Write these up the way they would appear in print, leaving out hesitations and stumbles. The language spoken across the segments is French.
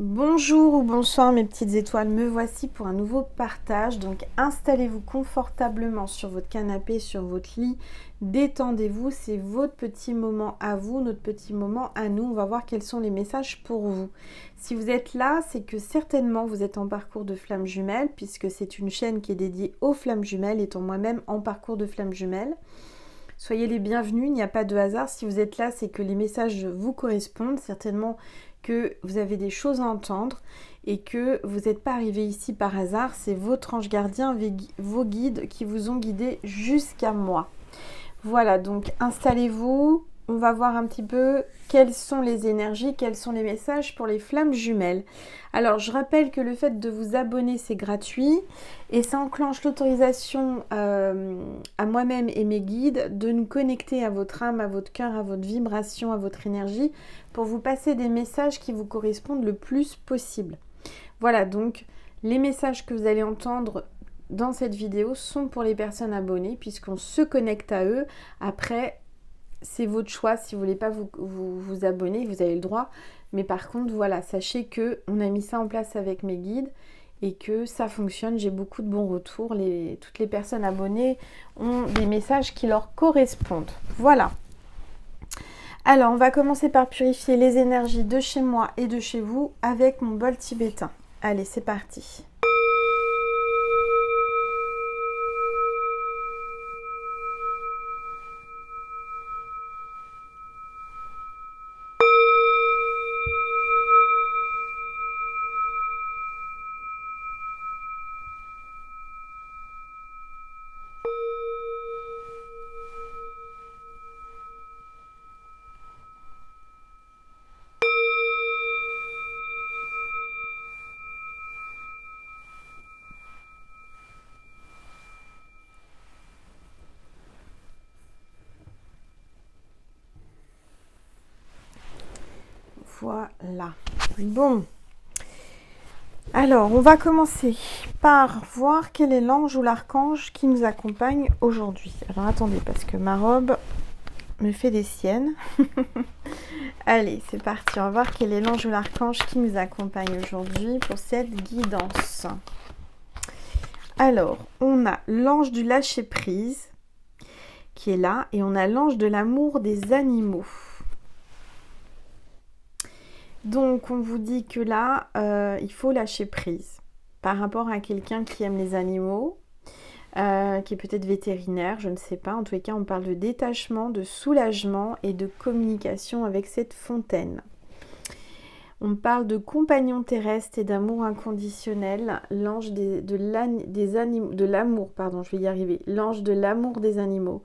Bonjour ou bonsoir mes petites étoiles, me voici pour un nouveau partage. Donc installez-vous confortablement sur votre canapé, sur votre lit, détendez-vous, c'est votre petit moment à vous, notre petit moment à nous. On va voir quels sont les messages pour vous. Si vous êtes là, c'est que certainement vous êtes en parcours de flammes jumelles, puisque c'est une chaîne qui est dédiée aux flammes jumelles, étant moi-même en parcours de flammes jumelles. Soyez les bienvenus, il n'y a pas de hasard. Si vous êtes là, c'est que les messages vous correspondent, certainement que vous avez des choses à entendre et que vous n'êtes pas arrivé ici par hasard. C'est votre ange gardien, vos guides qui vous ont guidé jusqu'à moi. Voilà, donc installez-vous. On va voir un petit peu quelles sont les énergies, quels sont les messages pour les flammes jumelles. Alors, je rappelle que le fait de vous abonner, c'est gratuit et ça enclenche l'autorisation à moi-même et mes guides de nous connecter à votre âme, à votre cœur, à votre vibration, à votre énergie pour vous passer des messages qui vous correspondent le plus possible. Voilà, donc les messages que vous allez entendre dans cette vidéo sont pour les personnes abonnées puisqu'on se connecte à eux. Après, c'est votre choix. Si vous ne voulez pas vous abonner, vous avez le droit. Mais par contre, voilà, sachez qu'on a mis ça en place avec mes guides et que ça fonctionne. J'ai beaucoup de bons retours. Toutes les personnes abonnées ont des messages qui leur correspondent. Voilà. Alors, on va commencer par purifier les énergies de chez moi et de chez vous avec mon bol tibétain. Allez, c'est parti. Voilà. Bon. Alors, on va commencer par voir quel est l'ange ou l'archange qui nous accompagne aujourd'hui. Alors, attendez, parce que ma robe me fait des siennes. Allez, c'est parti. On va voir quel est l'ange ou l'archange qui nous accompagne aujourd'hui pour cette guidance. Alors, on a l'ange du lâcher-prise qui est là et on a l'ange de l'amour des animaux. Donc, on vous dit que là, il faut lâcher prise par rapport à quelqu'un qui aime les animaux, qui est peut-être vétérinaire, je ne sais pas. En tous les cas, on parle de détachement, de soulagement et de communication avec cette fontaine. On parle de compagnon terrestre et d'amour inconditionnel, l'ange de l'amour, pardon, je vais y arriver, l'ange de l'amour des animaux.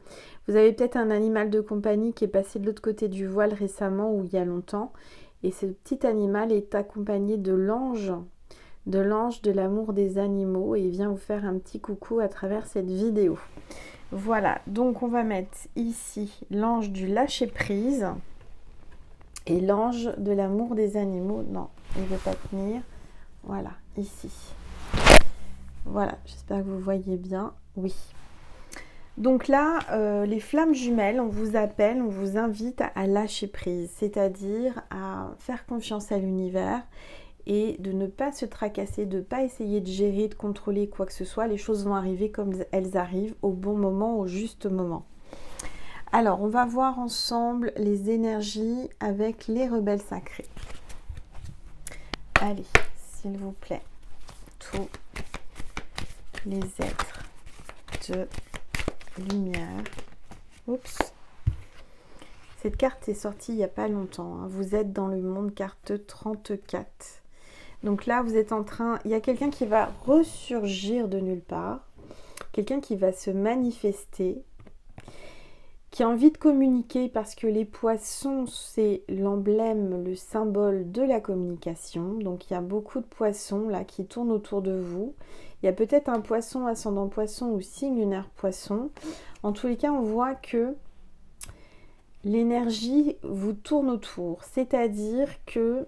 Vous avez peut-être un animal de compagnie qui est passé de l'autre côté du voile récemment ou il y a longtemps. Et ce petit animal est accompagné de l'ange de l'amour des animaux et il vient vous faire un petit coucou à travers cette vidéo. Voilà, donc on va mettre ici l'ange du lâcher-prise et l'ange de l'amour des animaux. Non, il ne veut pas tenir. Voilà, ici. Voilà, j'espère que vous voyez bien. Oui. Donc là, les flammes jumelles, on vous appelle, on vous invite à lâcher prise, c'est-à-dire à faire confiance à l'univers et de ne pas se tracasser, de ne pas essayer de gérer, de contrôler quoi que ce soit. Les choses vont arriver comme elles arrivent, au bon moment, au juste moment. Alors, on va voir ensemble les énergies avec les rebelles sacrés. Allez, s'il vous plaît, tous les êtres de lumière. Oups. Cette carte est sortie il n'y a pas longtemps. Hein. Vous êtes dans le monde, carte 34. Donc là, vous êtes en train... Il y a quelqu'un qui va ressurgir de nulle part. Quelqu'un qui va se manifester. Qui a envie de communiquer parce que les poissons, c'est l'emblème, le symbole de la communication. Donc il y a beaucoup de poissons là qui tournent autour de vous. Il y a peut-être un poisson ascendant poisson ou signe lunaire poisson. En tous les cas, on voit que l'énergie vous tourne autour. C'est-à-dire que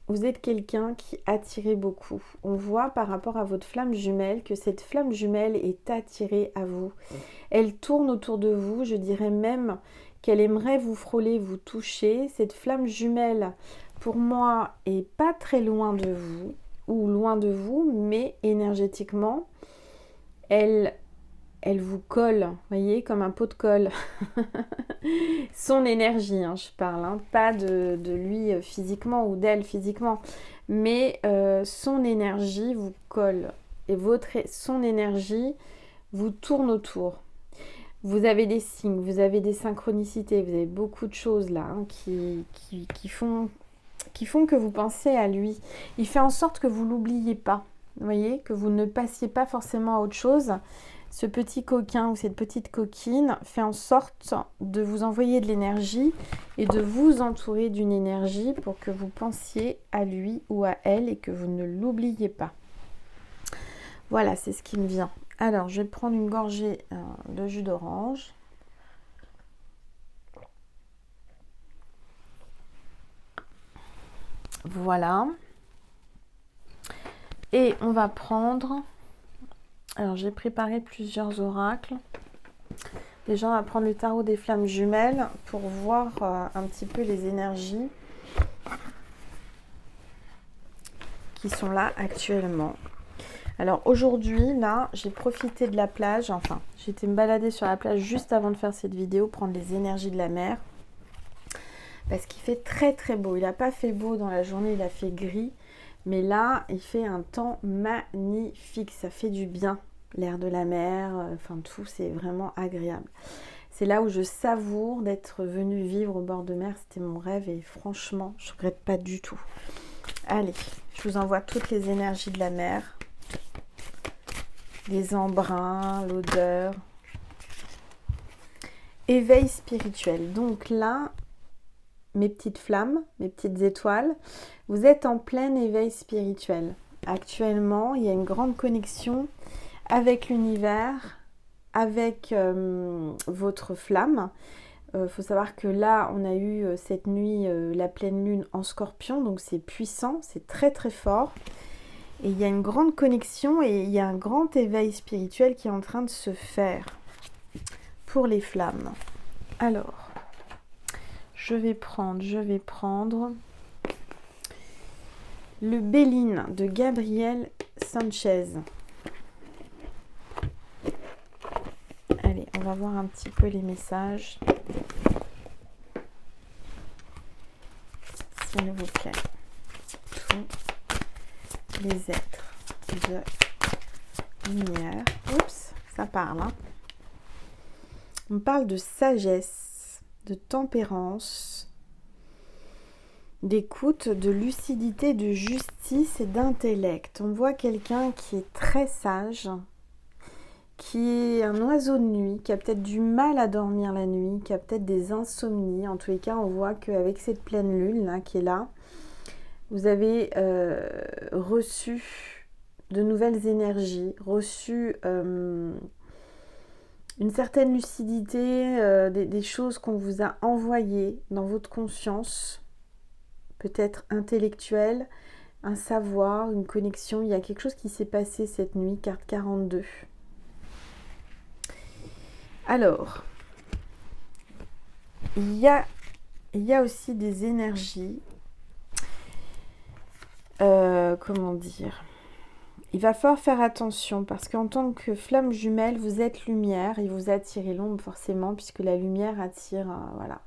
vous êtes quelqu'un qui attire beaucoup. On voit par rapport à votre flamme jumelle que cette flamme jumelle est attirée à vous. Elle tourne autour de vous, je dirais même qu'elle aimerait vous frôler, vous toucher. Cette flamme jumelle pour moi, est pas très loin de vous, ou loin de vous, mais énergétiquement, elle vous colle, vous voyez, comme un pot de colle. Son énergie, hein, je parle, hein, pas de lui physiquement ou d'elle physiquement, mais son énergie vous colle et son énergie vous tourne autour. Vous avez des signes, vous avez des synchronicités, vous avez beaucoup de choses là hein, qui font que vous pensez à lui. Il fait en sorte que vous l'oubliez pas, vous voyez, que vous ne passiez pas forcément à autre chose. Ce petit coquin ou cette petite coquine fait en sorte de vous envoyer de l'énergie et de vous entourer d'une énergie pour que vous pensiez à lui ou à elle et que vous ne l'oubliez pas. Voilà, c'est ce qui me vient. Alors, je vais prendre une gorgée de jus d'orange. Voilà. Et on va prendre... Alors, j'ai préparé plusieurs oracles. Déjà, on va prendre le tarot des flammes jumelles pour voir un petit peu les énergies qui sont là actuellement. Alors aujourd'hui, là, j'ai profité de la plage. Enfin, j'ai été me balader sur la plage juste avant de faire cette vidéo, prendre les énergies de la mer. Parce qu'il fait très très beau. Il n'a pas fait beau dans la journée, il a fait gris. Mais là, il fait un temps magnifique. Ça fait du bien. L'air de la mer, enfin tout, c'est vraiment agréable. C'est là où je savoure d'être venue vivre au bord de mer. C'était mon rêve et franchement, je ne regrette pas du tout. Allez, je vous envoie toutes les énergies de la mer. Les embruns, l'odeur. Éveil spirituel. Donc là, mes petites flammes, mes petites étoiles, vous êtes en plein éveil spirituel. Actuellement, il y a une grande connexion avec l'univers, avec votre flamme. Faut savoir que là, on a eu cette nuit la pleine lune en Scorpion, donc c'est puissant, c'est très très fort. Et il y a une grande connexion et il y a un grand éveil spirituel qui est en train de se faire pour les flammes. Alors, je vais prendre le Béline de Gabriel Sanchez. Allez, on va voir un petit peu les messages. S'il vous plaît. Tous les êtres de lumière. Oups, ça parle. Hein. On parle de sagesse, de tempérance, d'écoute, de lucidité, de justice et d'intellect. On voit quelqu'un qui est très sage, qui est un oiseau de nuit, qui a peut-être du mal à dormir la nuit, qui a peut-être des insomnies. En tous les cas, on voit qu'avec cette pleine lune là, qui est là, vous avez reçu de nouvelles énergies, reçu une certaine lucidité, des choses qu'on vous a envoyées dans votre conscience, peut-être intellectuelle, un savoir, une connexion. Il y a quelque chose qui s'est passé cette nuit, carte 42. Alors, il y a aussi des énergies, comment dire, il va falloir faire attention parce qu'en tant que flamme jumelle, vous êtes lumière et vous attirez l'ombre forcément puisque la lumière attire, voilà.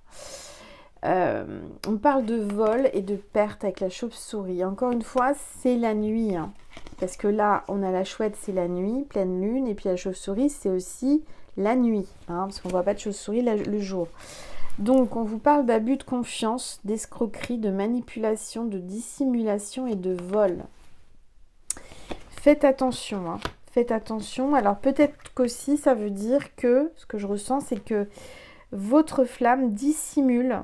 On parle de vol et de perte avec la chauve-souris. Encore une fois, c'est la nuit. Hein, parce que là, on a la chouette, c'est la nuit, pleine lune. Et puis la chauve-souris, c'est aussi la nuit. Hein, parce qu'on ne voit pas de chauve-souris le jour. Donc, on vous parle d'abus de confiance, d'escroquerie, de manipulation, de dissimulation et de vol. Faites attention. Hein, faites attention. Alors, peut-être qu'aussi, ça veut dire que, ce que je ressens, c'est que votre flamme dissimule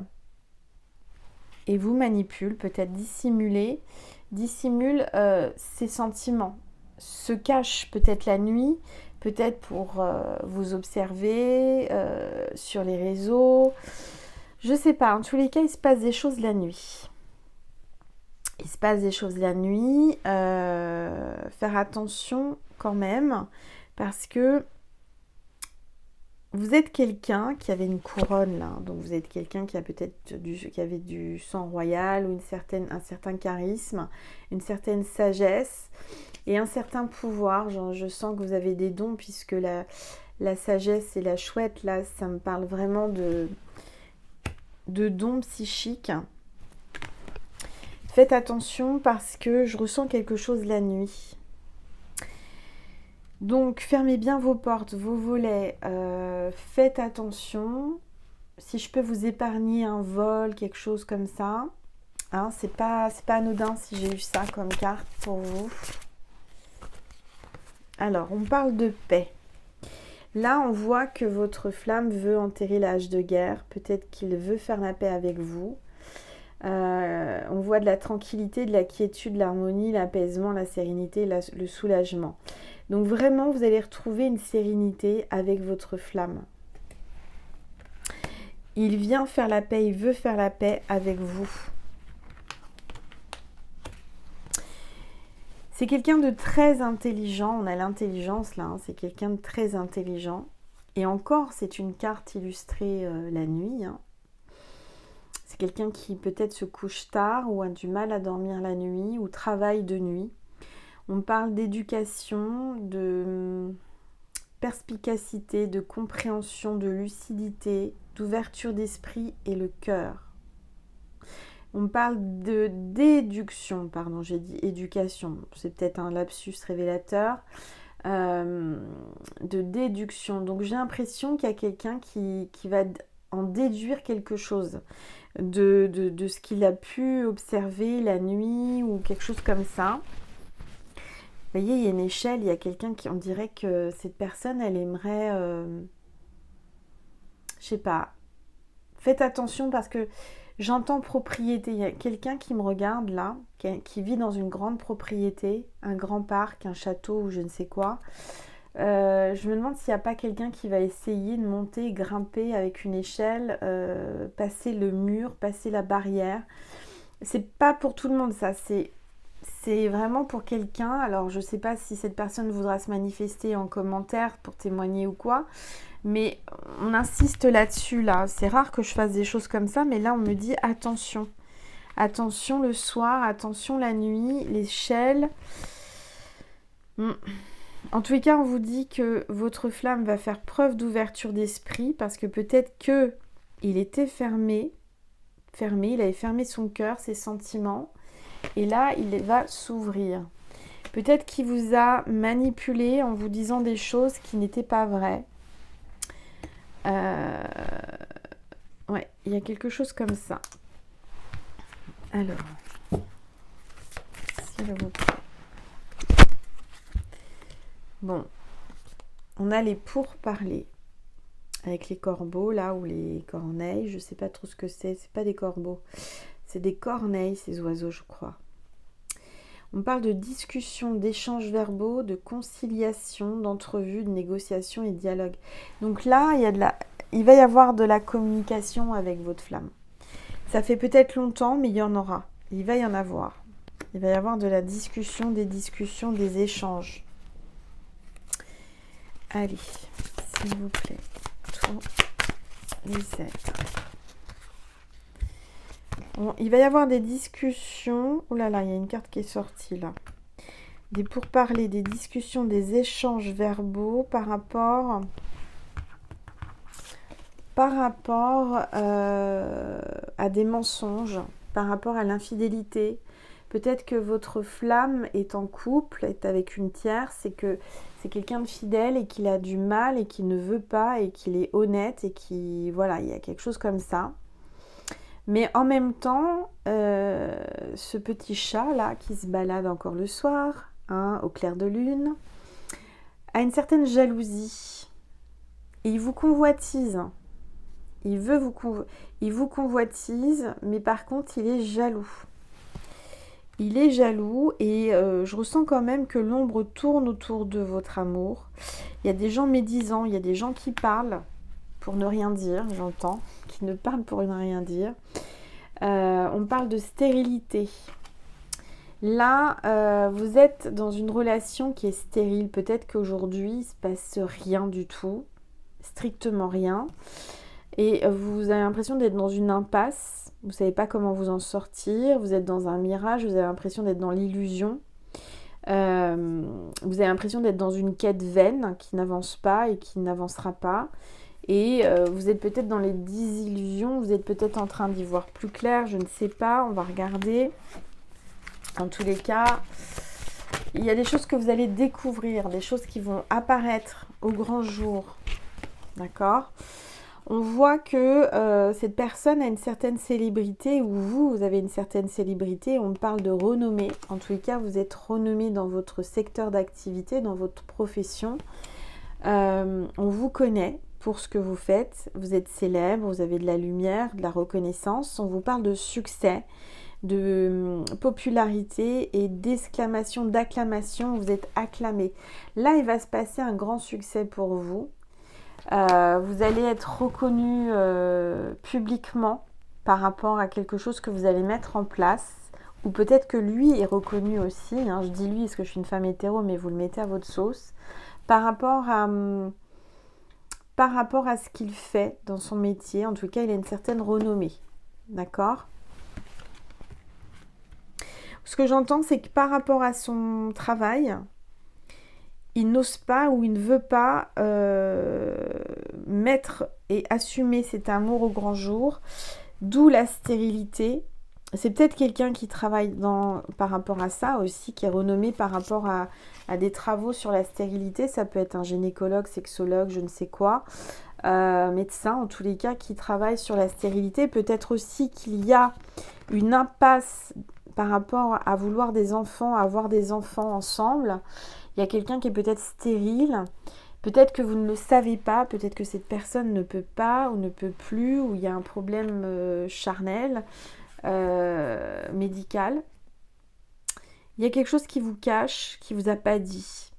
et vous manipule, peut-être dissimule ses sentiments, se cache peut-être la nuit, peut-être pour vous observer sur les réseaux, je sais pas, en tous les cas il se passe des choses la nuit. Il se passe des choses la nuit, faire attention quand même, parce que Vous êtes quelqu'un qui avait une couronne là, donc vous êtes quelqu'un qui a peut-être qui avait du sang royal ou un certain charisme, une certaine sagesse et un certain pouvoir. Genre, je sens que vous avez des dons puisque la sagesse et la chouette là, ça me parle vraiment de dons psychiques. Faites attention parce que je ressens quelque chose la nuit. Donc, fermez bien vos portes, vos volets. Faites attention. Si je peux vous épargner un vol, quelque chose comme ça. Hein, c'est pas anodin si j'ai eu ça comme carte pour vous. Alors, on parle de paix. Là, on voit que votre flamme veut enterrer la hache de guerre. Peut-être qu'il veut faire la paix avec vous. On voit de la tranquillité, de la quiétude, l'harmonie, l'apaisement, la sérénité, le soulagement. Donc vraiment, vous allez retrouver une sérénité avec votre flamme. Il vient faire la paix, il veut faire la paix avec vous. C'est quelqu'un de très intelligent, on a l'intelligence là, hein, c'est quelqu'un de très intelligent. Et encore, c'est une carte illustrée la nuit. Hein. C'est quelqu'un qui peut-être se couche tard ou a du mal à dormir la nuit ou travaille de nuit. On parle d'éducation, de perspicacité, de compréhension, de lucidité, d'ouverture d'esprit et le cœur. On parle de déduction, pardon, j'ai dit éducation, c'est peut-être un lapsus révélateur, de déduction. Donc j'ai l'impression qu'il y a quelqu'un qui va en déduire quelque chose de ce qu'il a pu observer la nuit ou quelque chose comme ça. Vous voyez, il y a une échelle, il y a quelqu'un qui, on dirait que cette personne, elle aimerait, je sais pas, faites attention parce que j'entends propriété, il y a quelqu'un qui me regarde là, qui vit dans une grande propriété, un grand parc, un château ou je ne sais quoi. Je me demande s'il n'y a pas quelqu'un qui va essayer de monter, grimper avec une échelle, passer le mur, passer la barrière. C'est pas pour tout le monde ça, c'est vraiment pour quelqu'un. Alors, je ne sais pas si cette personne voudra se manifester en commentaire pour témoigner ou quoi. Mais on insiste là-dessus, là. C'est rare que je fasse des choses comme ça. Mais là, on me dit attention. Attention le soir, attention la nuit, l'échelle. En tous les cas, on vous dit que votre flamme va faire preuve d'ouverture d'esprit. Parce que peut-être qu'il était fermé. Il avait fermé son cœur, ses sentiments. Et là, il va s'ouvrir. Peut-être qu'il vous a manipulé en vous disant des choses qui n'étaient pas vraies. Ouais, il y a quelque chose comme ça. Alors, s'il vous plaît. Bon, on a les pourparlers avec les corbeaux là ou les corneilles. Je ne sais pas trop ce que c'est. C'est pas des corbeaux. C'est des corneilles, ces oiseaux, je crois. On parle de discussion, d'échanges verbaux, de conciliation, d'entrevue, de négociation et de dialogue. Donc là, il va y avoir de la communication avec votre flamme. Ça fait peut-être longtemps, mais il y en aura. Il va y en avoir. Il va y avoir de la discussion, des échanges. Allez, s'il vous plaît, tous les êtres. Bon, il va y avoir des discussions. Oh là là, il y a une carte qui est sortie là. Des pourparlers, des discussions, des échanges verbaux par rapport à des mensonges, par rapport à l'infidélité. Peut-être que votre flamme est en couple, est avec une tierce, c'est que c'est quelqu'un de fidèle et qu'il a du mal et qu'il ne veut pas et qu'il est honnête et qui, voilà, il y a quelque chose comme ça. Mais en même temps, ce petit chat là qui se balade encore le soir, hein, au clair de lune, a une certaine jalousie. Et il vous convoitise. Il vous convoitise, mais par contre, il est jaloux. Il est jaloux et je ressens quand même que l'ombre tourne autour de votre amour. Il y a des gens médisants, il y a des gens qui parlent pour ne rien dire, j'entends, qui ne parlent pour ne rien dire. On parle de stérilité. Là, vous êtes dans une relation qui est stérile. Peut-être qu'aujourd'hui, il ne se passe rien du tout. strictement rien. Et vous avez l'impression d'être dans une impasse. Vous ne savez pas comment vous en sortir. Vous êtes dans un mirage. Vous avez l'impression d'être dans l'illusion. Vous avez l'impression d'être dans une quête vaine qui n'avance pas et qui n'avancera pas. Et vous êtes peut-être dans les désillusions. Vous êtes peut-être en train d'y voir plus clair. Je ne sais pas. On va regarder. En tous les cas, il y a des choses que vous allez découvrir. Des choses qui vont apparaître au grand jour. D'accord ? On voit que cette personne a une certaine célébrité, ou vous avez une certaine célébrité. On parle de renommée. En tous les cas, vous êtes renommé dans votre secteur d'activité, dans votre profession. On vous connaît pour ce que vous faites. Vous êtes célèbre, vous avez de la lumière, de la reconnaissance. On vous parle de succès, de popularité et d'exclamation, d'acclamation. Vous êtes acclamé. Là, il va se passer un grand succès pour vous. Vous allez être reconnu publiquement par rapport à quelque chose que vous allez mettre en place, ou peut-être que lui est reconnu aussi, hein, je dis lui parce que je suis une femme hétéro, mais vous le mettez à votre sauce, par rapport à ce qu'il fait dans son métier. En tout cas, il a une certaine renommée, d'accord ? Ce que j'entends, c'est que par rapport à son travail, il n'ose pas ou il ne veut pas mettre et assumer cet amour au grand jour, d'où la stérilité. C'est peut-être quelqu'un qui travaille par rapport à ça aussi, qui est renommé par rapport à des travaux sur la stérilité. Ça peut être un gynécologue, sexologue, je ne sais quoi, médecin en tous les cas, qui travaille sur la stérilité. Peut-être aussi qu'il y a une impasse par rapport à vouloir des enfants, à avoir des enfants ensemble. Il y a quelqu'un qui est peut-être stérile, peut-être que vous ne le savez pas, peut-être que cette personne ne peut pas ou ne peut plus, ou il y a un problème charnel, médical. Il y a quelque chose qui vous cache, qui ne vous a pas dit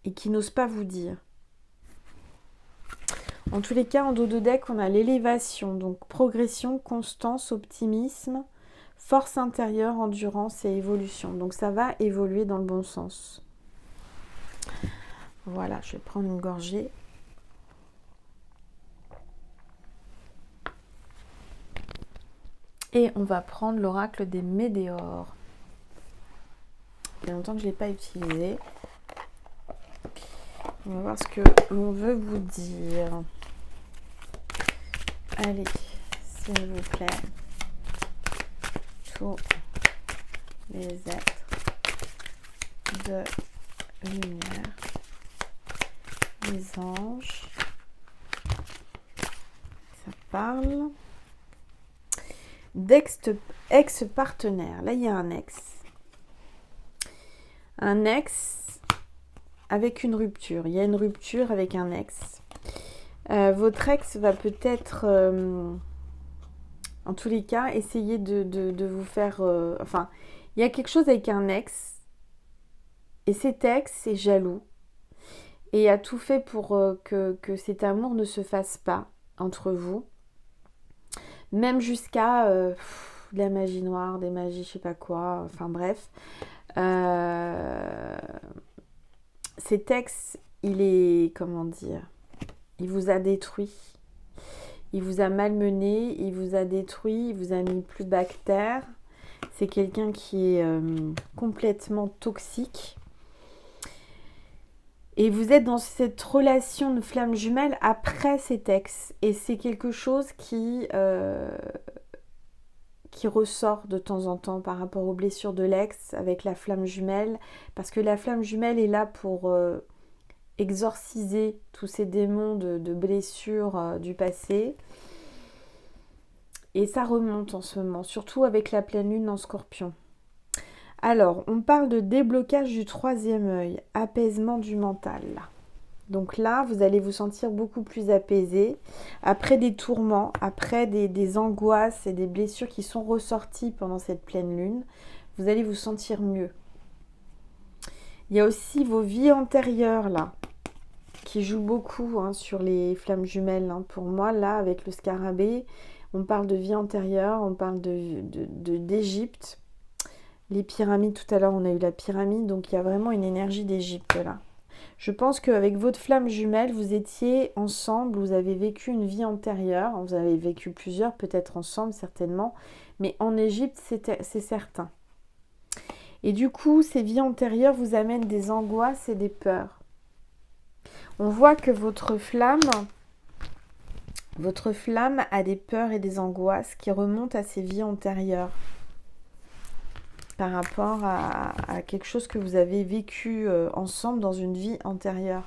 et qui n'ose pas vous dire. En tous les cas, en dos de deck, on a l'élévation, donc progression, constance, optimisme, force intérieure, endurance et évolution. Donc ça va évoluer dans le bon sens. Voilà, je vais prendre une gorgée. Et on va prendre l'oracle des météores. Il y a longtemps que je ne l'ai pas utilisé. On va voir ce que l'on veut vous dire. Allez, s'il vous plaît. Tous les êtres de lumière. Les anges, ça parle d'ex-partenaire. Là, il y a un ex. Un ex avec une rupture. Il y a une rupture avec un ex. Votre ex va peut-être, en tous les cas, essayer de vous faire... enfin, il y a quelque chose avec un ex. Et cet ex est jaloux. Et a tout fait pour que cet amour ne se fasse pas entre vous. Même jusqu'à de la magie noire, des magies, je sais pas quoi, enfin bref. Cet ex, il est, comment dire, il vous a détruit. Il vous a malmené, il vous a détruit, il vous a mis plus bas que terre. C'est quelqu'un qui est complètement toxique. Et vous êtes dans cette relation de flamme jumelle après cet ex. Et c'est quelque chose qui ressort de temps en temps par rapport aux blessures de l'ex avec la flamme jumelle. Parce que la flamme jumelle est là pour exorciser tous ces démons de blessures du passé. Et ça remonte en ce moment, surtout avec la pleine lune en Scorpion. Alors, on parle de déblocage du troisième œil, apaisement du mental. Donc là, vous allez vous sentir beaucoup plus apaisé. Après des tourments, après des angoisses et des blessures qui sont ressorties pendant cette pleine lune, vous allez vous sentir mieux. Il y a aussi vos vies antérieures là, qui jouent beaucoup sur les flammes jumelles. Pour moi, là, avec le scarabée, on parle de vie antérieure, on parle d'Égypte. Les pyramides, tout à l'heure, on a eu la pyramide, donc il y a vraiment une énergie d'Égypte là. Je pense qu'avec votre flamme jumelle, vous étiez ensemble, vous avez vécu une vie antérieure, vous avez vécu plusieurs, peut-être ensemble, certainement, mais en Égypte, c'est certain. Et du coup, ces vies antérieures vous amènent des angoisses et des peurs. On voit que votre flamme a des peurs et des angoisses qui remontent à ces vies antérieures par rapport à quelque chose que vous avez vécu ensemble dans une vie antérieure.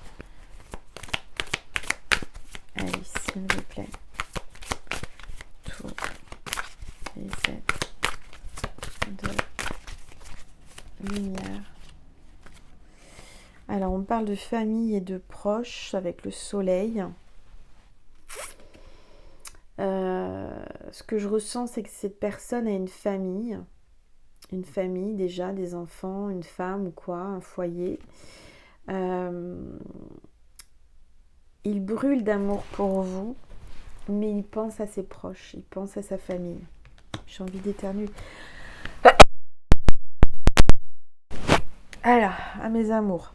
Allez, s'il vous plaît. Tour et 7 de lumière. Alors, on parle de famille et de proches avec le soleil. Ce que je ressens, c'est que cette personne a une famille déjà, des enfants, une femme ou quoi, un foyer. Il brûle d'amour pour vous, mais il pense à ses proches, il pense à sa famille. J'ai envie d'éternuer. Alors, à mes amours.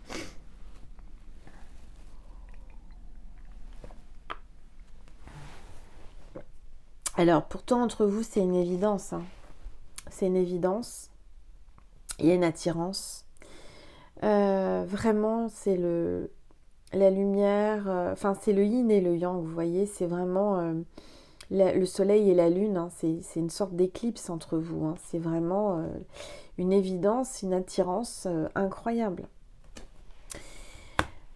Alors, pourtant, entre vous, c'est une évidence. Hein. C'est une évidence. Il y a une attirance. Vraiment, c'est la lumière. Enfin, c'est le yin et le yang, vous voyez. C'est vraiment le soleil et la lune. Hein, c'est une sorte d'éclipse entre vous. Hein. C'est vraiment une évidence, une attirance incroyable.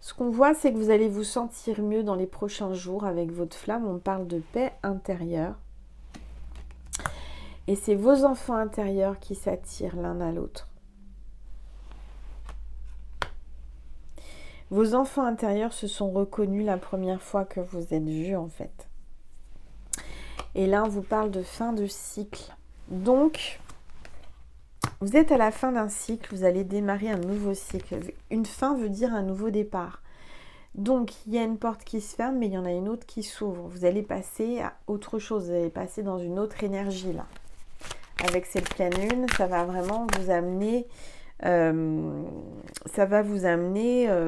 Ce qu'on voit, c'est que vous allez vous sentir mieux dans les prochains jours avec votre flamme. On parle de paix intérieure. Et c'est vos enfants intérieurs qui s'attirent l'un à l'autre. Vos enfants intérieurs se sont reconnus la première fois que vous êtes vus, en fait. Et là, on vous parle de fin de cycle. Donc, vous êtes à la fin d'un cycle, vous allez démarrer un nouveau cycle. Une fin veut dire un nouveau départ. Donc, il y a une porte qui se ferme, mais il y en a une autre qui s'ouvre. Vous allez passer à autre chose, vous allez passer dans une autre énergie, là. Avec cette pleine lune, ça va vraiment vous amener,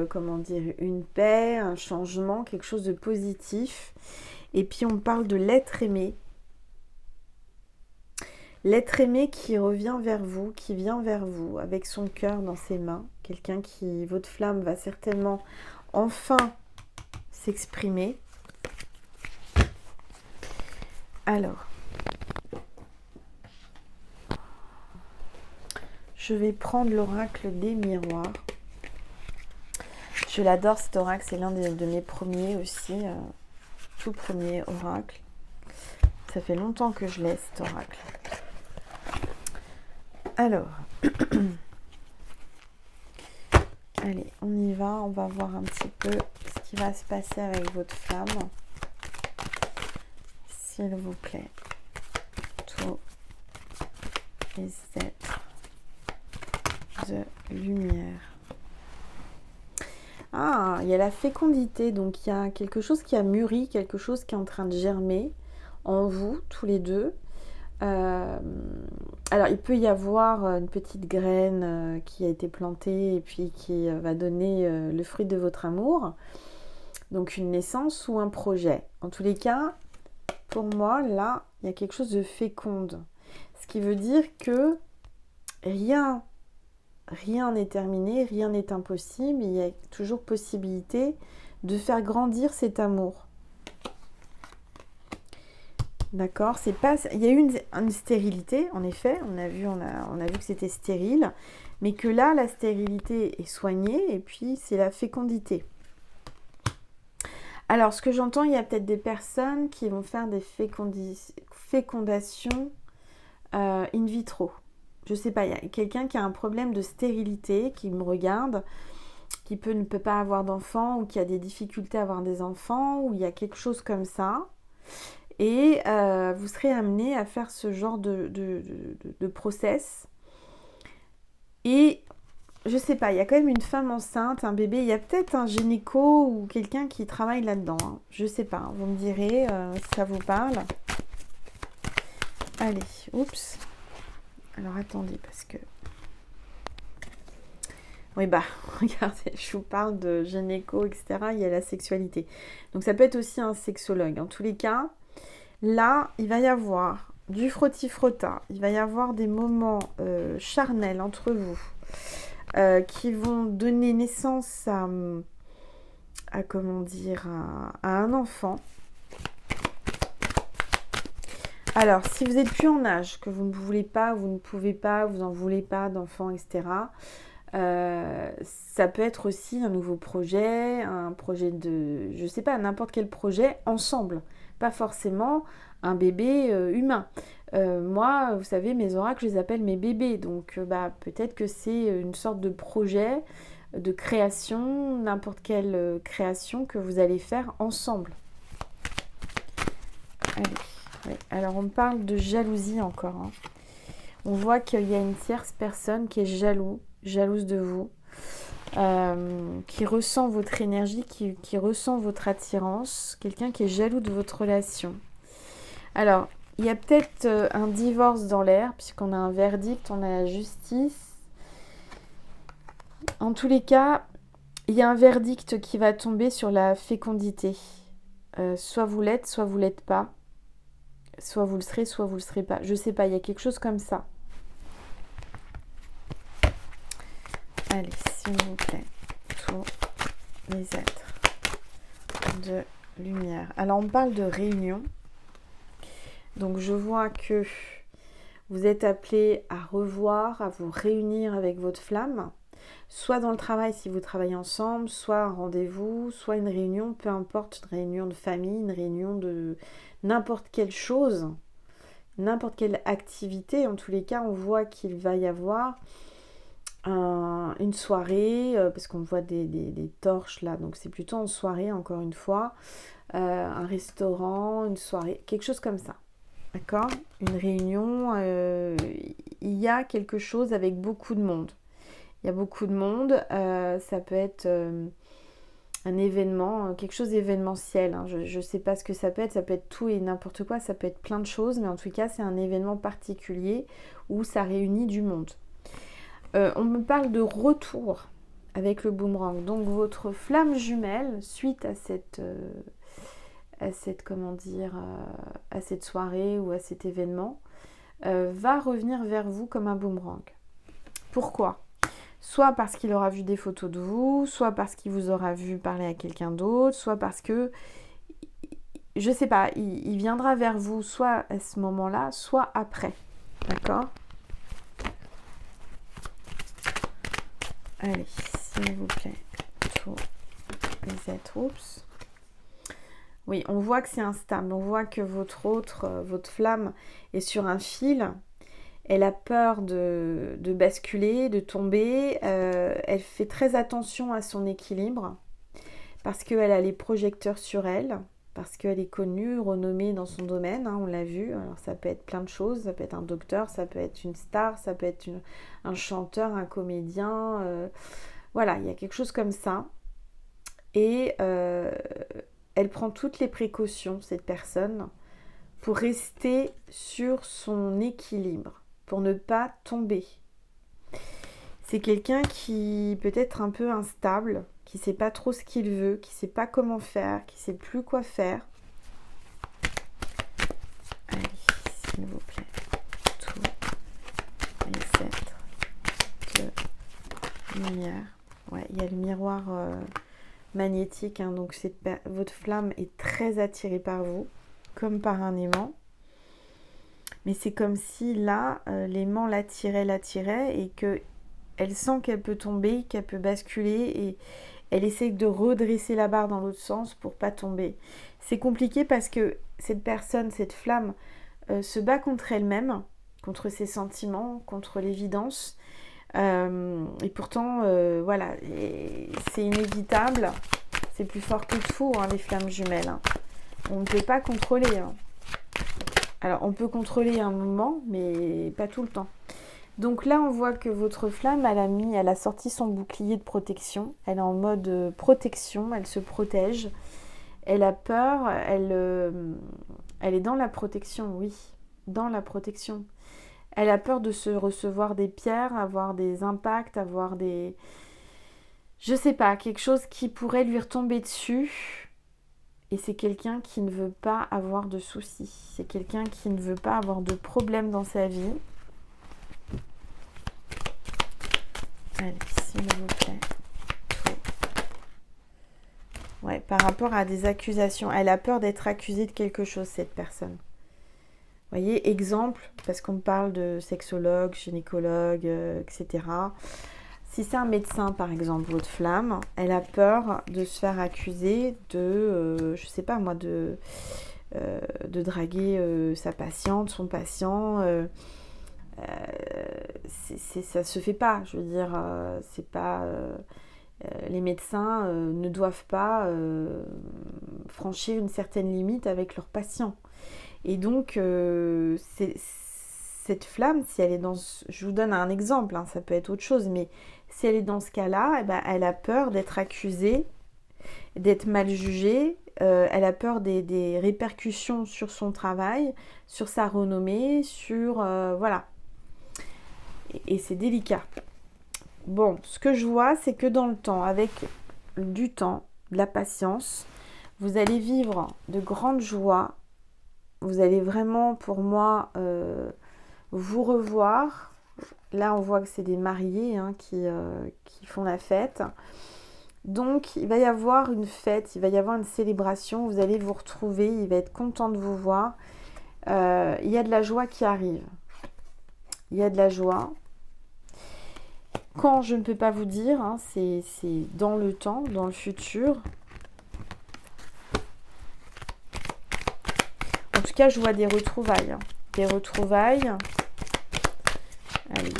comment dire, une paix, un changement, quelque chose de positif. Et puis on parle de l'être aimé. L'être aimé qui revient vers vous, qui vient vers vous avec son cœur dans ses mains. Quelqu'un qui, votre flamme va certainement enfin s'exprimer. Alors, je vais prendre l'oracle des miroirs. Je l'adore cet oracle, c'est l'un de mes premiers aussi, tout premier oracle. Ça fait longtemps que je l'ai cet oracle. Alors, allez, on y va, on va voir un petit peu ce qui va se passer avec votre flamme. S'il vous plaît. Tout et 7 de lumière. Ah, il y a la fécondité, donc il y a quelque chose qui a mûri, quelque chose qui est en train de germer en vous, tous les deux. Alors, il peut y avoir une petite graine qui a été plantée et puis qui va donner le fruit de votre amour. Donc, une naissance ou un projet. En tous les cas, pour moi, là, il y a quelque chose de féconde. Ce qui veut dire que rien n'est terminé, rien n'est impossible. Il y a toujours possibilité de faire grandir cet amour. D'accord, c'est pas. Il y a eu une stérilité, en effet. On a vu que c'était stérile, mais que là, la stérilité est soignée et puis c'est la fécondité. Alors, ce que j'entends, il y a peut-être des personnes qui vont faire des fécondations in vitro. Je sais pas, il y a quelqu'un qui a un problème de stérilité, qui me regarde, qui ne peut pas avoir d'enfants ou qui a des difficultés à avoir des enfants, ou il y a quelque chose comme ça. Et vous serez amené à faire ce genre de process. Et je sais pas, il y a quand même une femme enceinte, un bébé, il y a peut-être un gynéco ou quelqu'un qui travaille là-dedans. Hein. Je sais pas, vous me direz si ça vous parle. Allez, oups. Alors attendez, parce que Oui, bah, regardez, je vous parle de gynéco, etc. Il y a la sexualité. Donc, ça peut être aussi un sexologue. En tous les cas, là, il va y avoir du frotti-frotta. Il va y avoir des moments charnels entre vous qui vont donner naissance à comment dire, à un enfant. Alors, si vous n'êtes plus en âge, que vous ne voulez pas, vous ne pouvez pas, vous n'en voulez pas d'enfants, etc., ça peut être aussi un nouveau projet, un projet de, je sais pas, n'importe quel projet ensemble. Pas forcément un bébé humain. Moi, vous savez, mes oracles, je les appelle mes bébés. Donc, bah, peut-être que c'est une sorte de projet de création, n'importe quelle création que vous allez faire ensemble. Allez. Oui. Alors, on me parle de jalousie encore. Hein. On voit qu'il y a une tierce personne qui est jalouse de vous, qui ressent votre énergie, qui ressent votre attirance, quelqu'un qui est jaloux de votre relation. Alors, il y a peut-être un divorce dans l'air, puisqu'on a un verdict, on a la justice. En tous les cas, il y a un verdict qui va tomber sur la fécondité. Soit vous l'êtes, soit vous l'êtes pas. Soit vous le serez, soit vous le serez pas. Je sais pas, il y a quelque chose comme ça. Allez, s'il vous plaît, tous les êtres de lumière. Alors, on parle de réunion. Donc, je vois que vous êtes appelés à revoir, à vous réunir avec votre flamme. Soit dans le travail si vous travaillez ensemble, soit un rendez-vous, soit une réunion, peu importe, une réunion de famille, une réunion de n'importe quelle chose, n'importe quelle activité. En tous les cas, on voit qu'il va y avoir une soirée, parce qu'on voit des torches là, donc c'est plutôt en soirée encore une fois, un restaurant, une soirée, quelque chose comme ça. D'accord ? Une réunion, il y a quelque chose avec beaucoup de monde. Il y a beaucoup de monde, ça peut être un événement, quelque chose d'événementiel. Hein. Je ne sais pas ce que ça peut être tout et n'importe quoi, ça peut être plein de choses, mais en tout cas, c'est un événement particulier où ça réunit du monde. On me parle de retour avec le boomerang. Donc, votre flamme jumelle, suite à cette comment dire, à cette soirée ou à cet événement, va revenir vers vous comme un boomerang. Pourquoi ? Soit parce qu'il aura vu des photos de vous, soit parce qu'il vous aura vu parler à quelqu'un d'autre, soit parce que, je sais pas, il viendra vers vous soit à ce moment-là, soit après. D'accord ? Allez, s'il vous plaît, tous les êtres. Oups. Oui, on voit que c'est instable. On voit que votre flamme est sur un fil. Elle a peur de basculer, de tomber. Elle fait très attention à son équilibre parce qu'elle a les projecteurs sur elle, parce qu'elle est connue, renommée dans son domaine, hein, on l'a vu. Alors ça peut être plein de choses, ça peut être un docteur, ça peut être une star, ça peut être un chanteur, un comédien. Voilà, il y a quelque chose comme ça. Et elle prend toutes les précautions, cette personne, pour rester sur son équilibre, pour ne pas tomber. C'est quelqu'un qui peut être un peu instable, qui ne sait pas trop ce qu'il veut, qui ne sait pas comment faire, qui ne sait plus quoi faire. Allez, s'il vous plaît, tous les êtres de lumière. Ouais, il y a le miroir magnétique, hein, donc votre flamme est très attirée par vous, comme par un aimant. Mais c'est comme si là, l'aimant l'attirait et qu'elle sent qu'elle peut tomber, qu'elle peut basculer et elle essaie de redresser la barre dans l'autre sens pour pas tomber. C'est compliqué parce que cette personne, cette flamme, se bat contre elle-même, contre ses sentiments, contre l'évidence. Et pourtant, voilà, c'est inévitable. C'est plus fort que tout, hein, les flammes jumelles. Hein. On ne peut pas contrôler. Hein. Alors, on peut contrôler un moment, mais pas tout le temps. Donc là, on voit que votre flamme, elle a sorti son bouclier de protection. Elle est en mode protection, elle se protège. Elle a peur, elle est dans la protection, oui, dans la protection. Elle a peur de se recevoir des pierres, avoir des impacts, avoir des je sais pas, quelque chose qui pourrait lui retomber dessus. Et c'est quelqu'un qui ne veut pas avoir de soucis. C'est quelqu'un qui ne veut pas avoir de problèmes dans sa vie. Allez, s'il vous plaît. Ouais, par rapport à des accusations. Elle a peur d'être accusée de quelque chose, cette personne. Vous voyez, exemple, parce qu'on parle de sexologue, gynécologue, etc. Si c'est un médecin, par exemple, votre flamme, elle a peur de se faire accuser de, je sais pas moi, de draguer sa patiente, son patient. Ça se fait pas, je veux dire, c'est pas... les médecins ne doivent pas franchir une certaine limite avec leurs patients. Et donc, cette flamme, si elle est dans... Je vous donne un exemple, hein, ça peut être autre chose, mais si elle est dans ce cas-là, eh ben, elle a peur d'être accusée, d'être mal jugée, elle a peur des répercussions sur son travail, sur sa renommée, sur... voilà. Et c'est délicat. Bon, ce que je vois, c'est que dans le temps, avec du temps, de la patience, vous allez vivre de grandes joies. Vous allez vraiment, pour moi, vous revoir. Là, on voit que c'est des mariés hein, qui font la fête. Donc, il va y avoir une fête, il va y avoir une célébration. Vous allez vous retrouver, il va être content de vous voir. Il y a de la joie qui arrive. Il y a de la joie. Quand, je ne peux pas vous dire, hein, c'est dans le temps, dans le futur. En tout cas, je vois des retrouvailles. Hein. Des retrouvailles. Allez.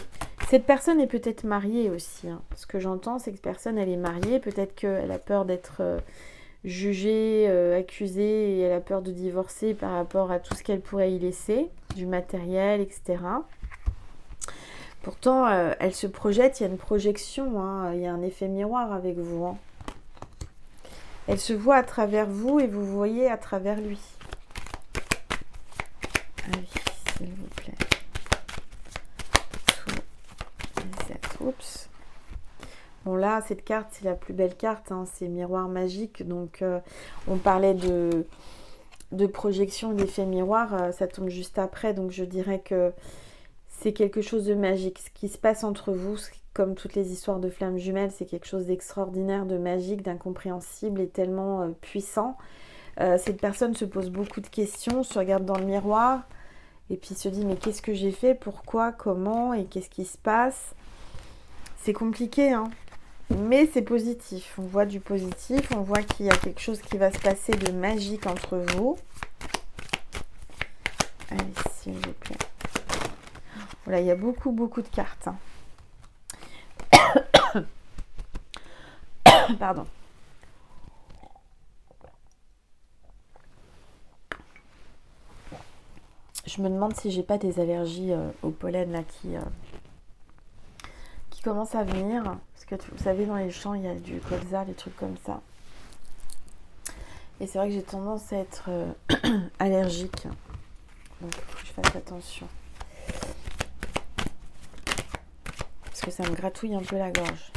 Cette personne est peut-être mariée aussi. Hein. Ce que j'entends, c'est que cette personne, elle est mariée. Peut-être qu'elle a peur d'être jugée, accusée, et elle a peur de divorcer par rapport à tout ce qu'elle pourrait y laisser, du matériel, etc. Pourtant, elle se projette, il y a une projection, hein, il y a un effet miroir avec vous. Hein. Elle se voit à travers vous et vous voyez à travers lui. Allez, s'il vous plaît. Oups. Bon là, cette carte, c'est la plus belle carte, hein, c'est miroir magique. Donc, on parlait de projection et d'effet miroir, ça tombe juste après. Donc, je dirais que c'est quelque chose de magique. Ce qui se passe entre vous, comme toutes les histoires de flammes jumelles, c'est quelque chose d'extraordinaire, de magique, d'incompréhensible et tellement puissant. Cette personne se pose beaucoup de questions, se regarde dans le miroir et puis se dit mais qu'est-ce que j'ai fait, pourquoi, comment et qu'est-ce qui se passe. C'est compliqué, hein, mais c'est positif. On voit du positif, on voit qu'il y a quelque chose qui va se passer de magique entre vous. Allez, s'il vous plaît. Voilà, il y a beaucoup, beaucoup de cartes. Hein. Pardon. Je me demande si j'ai pas des allergies au pollen là qui commencent à venir. Parce que vous savez, dans les champs, il y a du colza, des trucs comme ça. Et c'est vrai que j'ai tendance à être allergique. Donc, il faut que je fasse attention. Parce que ça me gratouille un peu la gorge.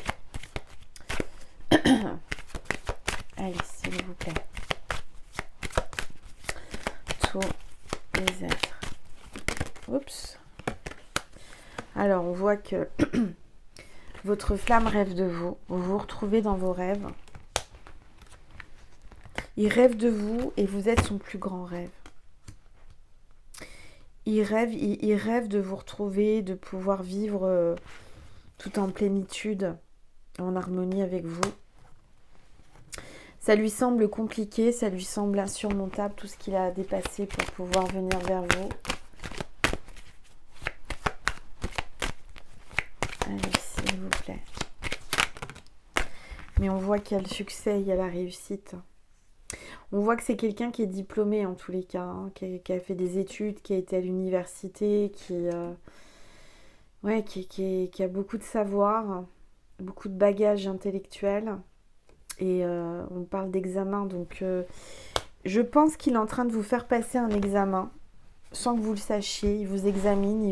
Allez, s'il vous plaît. Tous les êtres. Oups. Alors, on voit que votre flamme rêve de vous. Vous vous retrouvez dans vos rêves. Il rêve de vous et vous êtes son plus grand rêve. Il rêve de vous retrouver, de pouvoir vivre tout en plénitude, en harmonie avec vous. Ça lui semble compliqué, ça lui semble insurmontable, tout ce qu'il a dépassé pour pouvoir venir vers vous. Allez, s'il vous plaît. Mais on voit qu'il y a le succès, il y a la réussite. On voit que c'est quelqu'un qui est diplômé en tous les cas, hein, qui a fait des études, qui a été à l'université, qui a beaucoup de savoir, beaucoup de bagages intellectuels. Et on parle d'examen, donc je pense qu'il est en train de vous faire passer un examen sans que vous le sachiez. Il vous examine,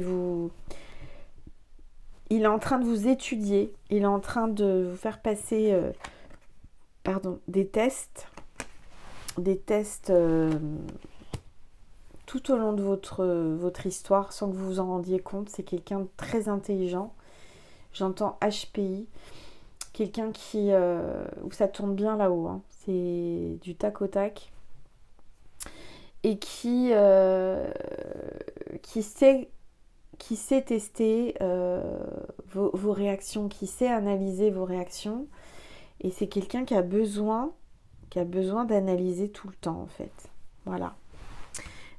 il est en train de vous étudier, il est en train de vous faire passer des tests tout au long de votre histoire sans que vous vous en rendiez compte. C'est quelqu'un de très intelligent. J'entends HPI. Quelqu'un où ça tourne bien là-haut. Hein. C'est du tac au tac. Et qui sait tester vos réactions, qui sait analyser vos réactions. Et c'est quelqu'un qui a besoin d'analyser tout le temps, en fait. Voilà.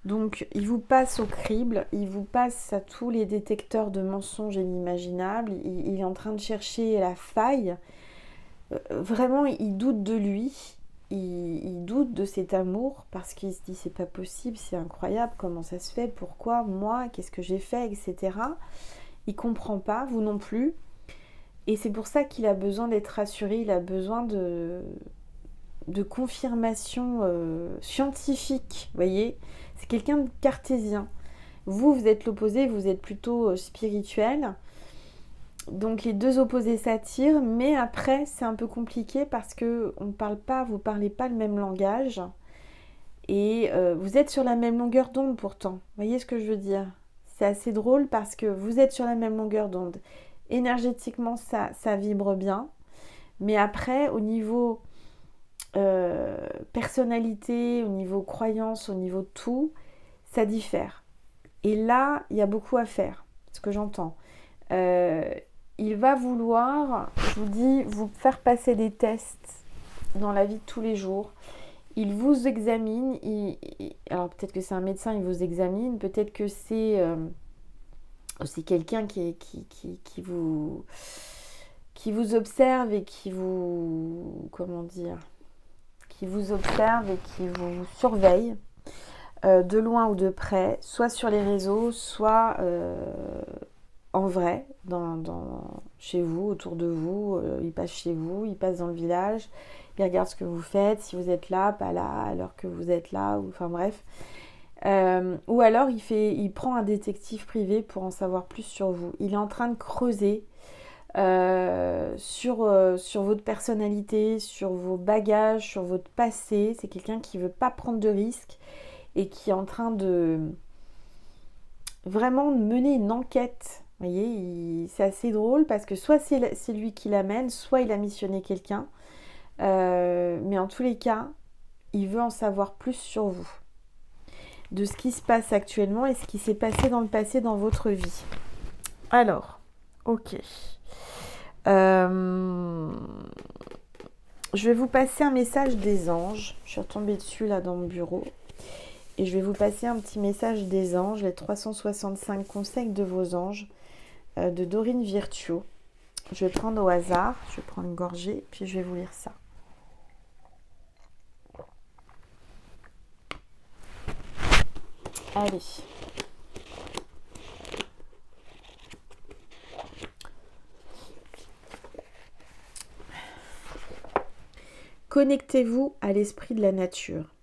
Donc, il vous passe au crible, il vous passe à tous les détecteurs de mensonges inimaginables. Il est en train de chercher la faille. Vraiment, il doute de lui. Il doute de cet amour parce qu'il se dit c'est pas possible, c'est incroyable, comment ça se fait, pourquoi, moi, qu'est-ce que j'ai fait, etc. Il comprend pas, vous non plus. Et c'est pour ça qu'il a besoin d'être rassuré, il a besoin de confirmation scientifique, vous voyez. C'est quelqu'un de cartésien. Vous êtes l'opposé, vous êtes plutôt spirituel. Donc les deux opposés s'attirent, mais après c'est un peu compliqué parce que vous parlez pas le même langage et vous êtes sur la même longueur d'onde pourtant. Vous voyez ce que je veux dire? C'est assez drôle parce que vous êtes sur la même longueur d'onde. Énergétiquement ça vibre bien, mais après au niveau personnalité, au niveau croyance, au niveau de tout, ça diffère. Et là il y a beaucoup à faire, ce que j'entends. Il va vouloir, je vous dis, vous faire passer des tests dans la vie de tous les jours. Il vous examine. Alors peut-être que c'est un médecin, il vous examine. Peut-être que c'est aussi quelqu'un qui vous observe et qui vous observe et qui vous surveille de loin ou de près, soit sur les réseaux, soit en vrai, chez vous, autour de vous. Il passe chez vous, il passe dans le village, il regarde ce que vous faites, si vous êtes là, pas là, à l'heure que vous êtes là, enfin bref. Ou alors il prend un détective privé pour en savoir plus sur vous. Il est en train de creuser sur votre personnalité, sur vos bagages, sur votre passé. C'est quelqu'un qui ne veut pas prendre de risques et qui est en train de vraiment mener une enquête. Vous voyez, c'est assez drôle parce que soit c'est lui qui l'amène, soit il a missionné quelqu'un. Mais en tous les cas, il veut en savoir plus sur vous. De ce qui se passe actuellement et ce qui s'est passé dans le passé dans votre vie. Alors, ok. Je vais vous passer un message des anges. Je suis retombée dessus là dans mon bureau. Et je vais vous passer un petit message des anges, les 365 conseils de vos anges, de Dorine Virtuo. Je vais prendre au hasard, je vais prendre une gorgée, puis je vais vous lire ça. Allez. Connectez-vous à l'esprit de la nature.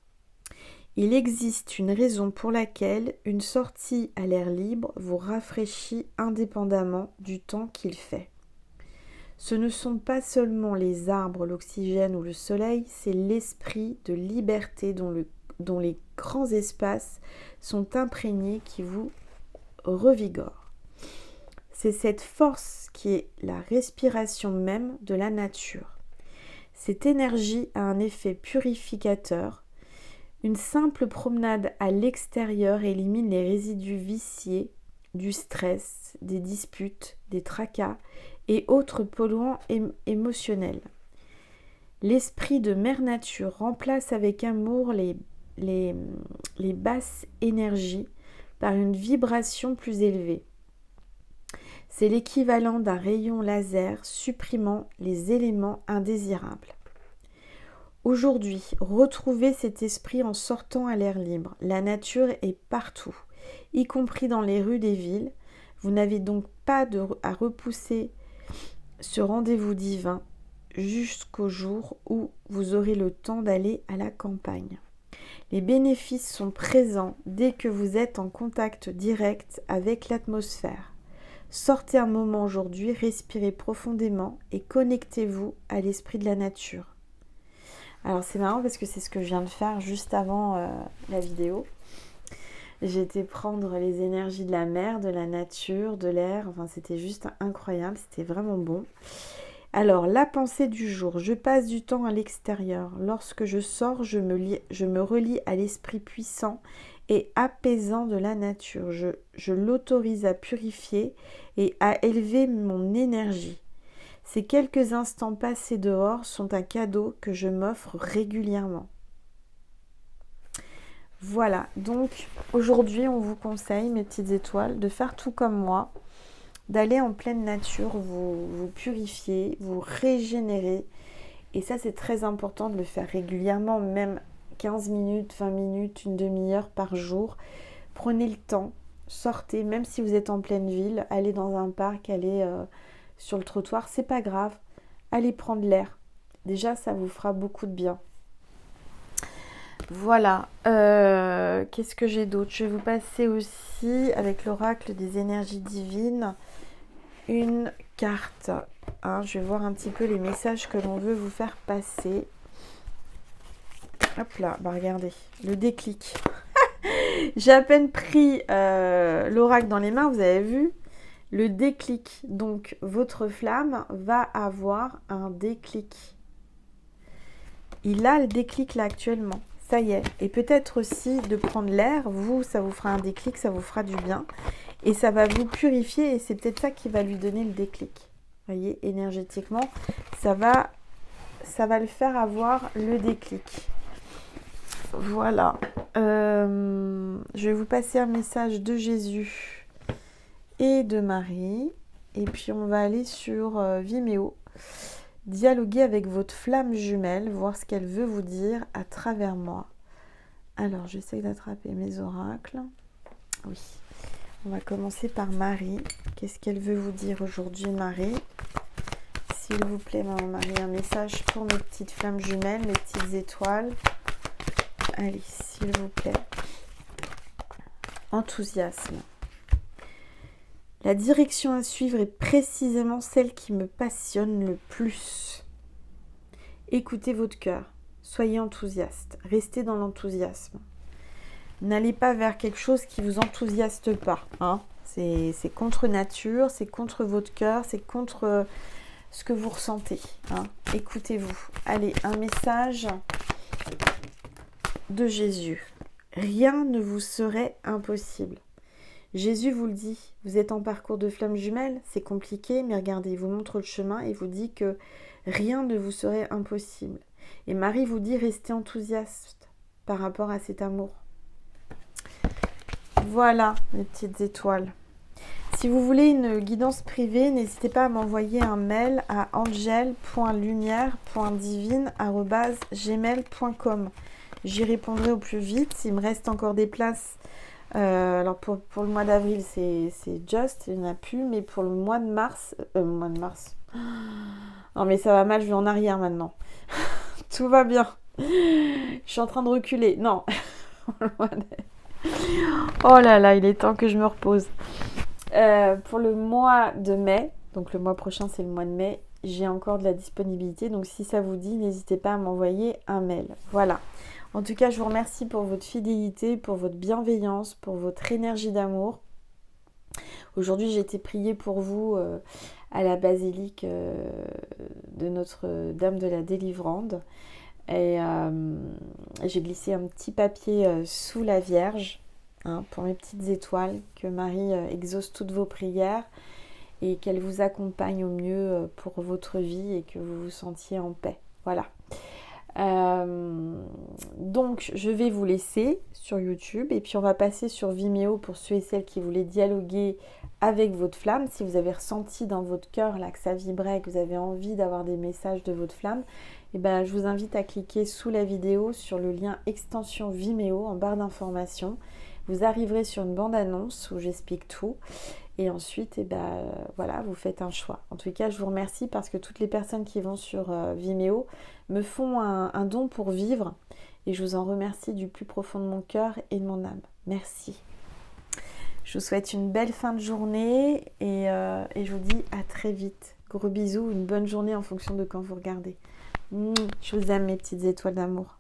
Il existe une raison pour laquelle une sortie à l'air libre vous rafraîchit indépendamment du temps qu'il fait. Ce ne sont pas seulement les arbres, l'oxygène ou le soleil, c'est l'esprit de liberté dont les grands espaces sont imprégnés qui vous revigore. C'est cette force qui est la respiration même de la nature. Cette énergie a un effet purificateur. Une simple promenade à l'extérieur élimine les résidus viciés, du stress, des disputes, des tracas et autres polluants émotionnels. L'esprit de Mère Nature remplace avec amour les basses énergies par une vibration plus élevée. C'est l'équivalent d'un rayon laser supprimant les éléments indésirables. Aujourd'hui, retrouvez cet esprit en sortant à l'air libre. La nature est partout, y compris dans les rues des villes. Vous n'avez donc pas à repousser ce rendez-vous divin jusqu'au jour où vous aurez le temps d'aller à la campagne. Les bénéfices sont présents dès que vous êtes en contact direct avec l'atmosphère. Sortez un moment aujourd'hui, respirez profondément et connectez-vous à l'esprit de la nature. Alors c'est marrant parce que c'est ce que je viens de faire juste avant la vidéo. J'ai été prendre les énergies de la mer, de la nature, de l'air. Enfin, c'était juste incroyable, c'était vraiment bon. Alors, la pensée du jour. Je passe du temps à l'extérieur. Lorsque je sors, je me relie à l'esprit puissant et apaisant de la nature. Je l'autorise à purifier et à élever mon énergie. Ces quelques instants passés dehors sont un cadeau que je m'offre régulièrement. Voilà, donc aujourd'hui on vous conseille, mes petites étoiles, de faire tout comme moi, d'aller en pleine nature, vous purifier, vous régénérer. Et ça c'est très important de le faire régulièrement, même 15 minutes, 20 minutes, une demi-heure par jour. Prenez le temps, sortez, même si vous êtes en pleine ville, allez dans un parc, allez sur le trottoir, c'est pas grave, allez prendre l'air. Déjà ça vous fera beaucoup de bien. Voilà, qu'est-ce que j'ai d'autre? Je vais vous passer aussi, avec l'oracle des énergies divines, une carte. Hein, je vais voir un petit peu les messages que l'on veut vous faire passer. Hop là, bah regardez, le déclic. J'ai à peine pris l'oracle dans les mains, vous avez vu? Le déclic. Donc, votre flamme va avoir un déclic. Il a le déclic là actuellement. Ça y est. Et peut-être aussi de prendre l'air, vous, ça vous fera un déclic, ça vous fera du bien. Et ça va vous purifier et c'est peut-être ça qui va lui donner le déclic. Vous voyez, énergétiquement, ça va le faire avoir le déclic. Voilà. Je vais vous passer un message de Jésus et de Marie. Et puis on va aller sur Vimeo. Dialoguer avec votre flamme jumelle, voir ce qu'elle veut vous dire à travers moi. Alors, j'essaie d'attraper mes oracles. Oui, on va commencer par Marie. Qu'est-ce qu'elle veut vous dire aujourd'hui, Marie? S'il vous plaît, maman Marie, un message pour mes petites flammes jumelles, mes petites étoiles. Allez, s'il vous plaît. Enthousiasme. La direction à suivre est précisément celle qui me passionne le plus. Écoutez votre cœur, soyez enthousiaste, restez dans l'enthousiasme. N'allez pas vers quelque chose qui ne vous enthousiaste pas. Hein. C'est contre nature, c'est contre votre cœur, c'est contre ce que vous ressentez. Hein. Écoutez-vous. Allez, un message de Jésus. Rien ne vous serait impossible. Jésus vous le dit, vous êtes en parcours de flamme jumelle, c'est compliqué, mais regardez, il vous montre le chemin et vous dit que rien ne vous serait impossible. Et Marie vous dit, restez enthousiaste par rapport à cet amour. Voilà, mes petites étoiles. Si vous voulez une guidance privée, n'hésitez pas à m'envoyer un mail à angel.lumière.divine@gmail.com. J'y répondrai au plus vite. Il me reste encore des places. Alors pour le mois d'avril, c'est just, il n'y en a plus. Mais pour le mois de mars... Non mais ça va mal, je vais en arrière maintenant. Tout va bien. Je suis en train de reculer. Non. Oh là là, il est temps que je me repose. Pour le mois de mai, donc le mois prochain c'est le mois de mai, j'ai encore de la disponibilité. Donc si ça vous dit, n'hésitez pas à m'envoyer un mail. Voilà. En tout cas, je vous remercie pour votre fidélité, pour votre bienveillance, pour votre énergie d'amour. Aujourd'hui, j'ai été priée pour vous à la basilique de Notre-Dame de la Délivrande. Et j'ai glissé un petit papier sous la Vierge pour mes petites étoiles, que Marie exauce toutes vos prières et qu'elle vous accompagne au mieux pour votre vie et que vous vous sentiez en paix. Voilà. Donc je vais vous laisser sur YouTube et puis on va passer sur Vimeo pour ceux et celles qui voulaient dialoguer avec votre flamme. Si vous avez ressenti dans votre cœur là que ça vibrait, que vous avez envie d'avoir des messages de votre flamme, et ben, je vous invite à cliquer sous la vidéo sur le lien extension Vimeo en barre d'informations. Vous arriverez sur une bande-annonce où j'explique tout. Et ensuite, voilà, vous faites un choix. En tout cas, je vous remercie parce que toutes les personnes qui vont sur Vimeo me font un don pour vivre. Et je vous en remercie du plus profond de mon cœur et de mon âme. Merci. Je vous souhaite une belle fin de journée et je vous dis à très vite. Gros bisous, une bonne journée en fonction de quand vous regardez. Je vous aime mes petites étoiles d'amour.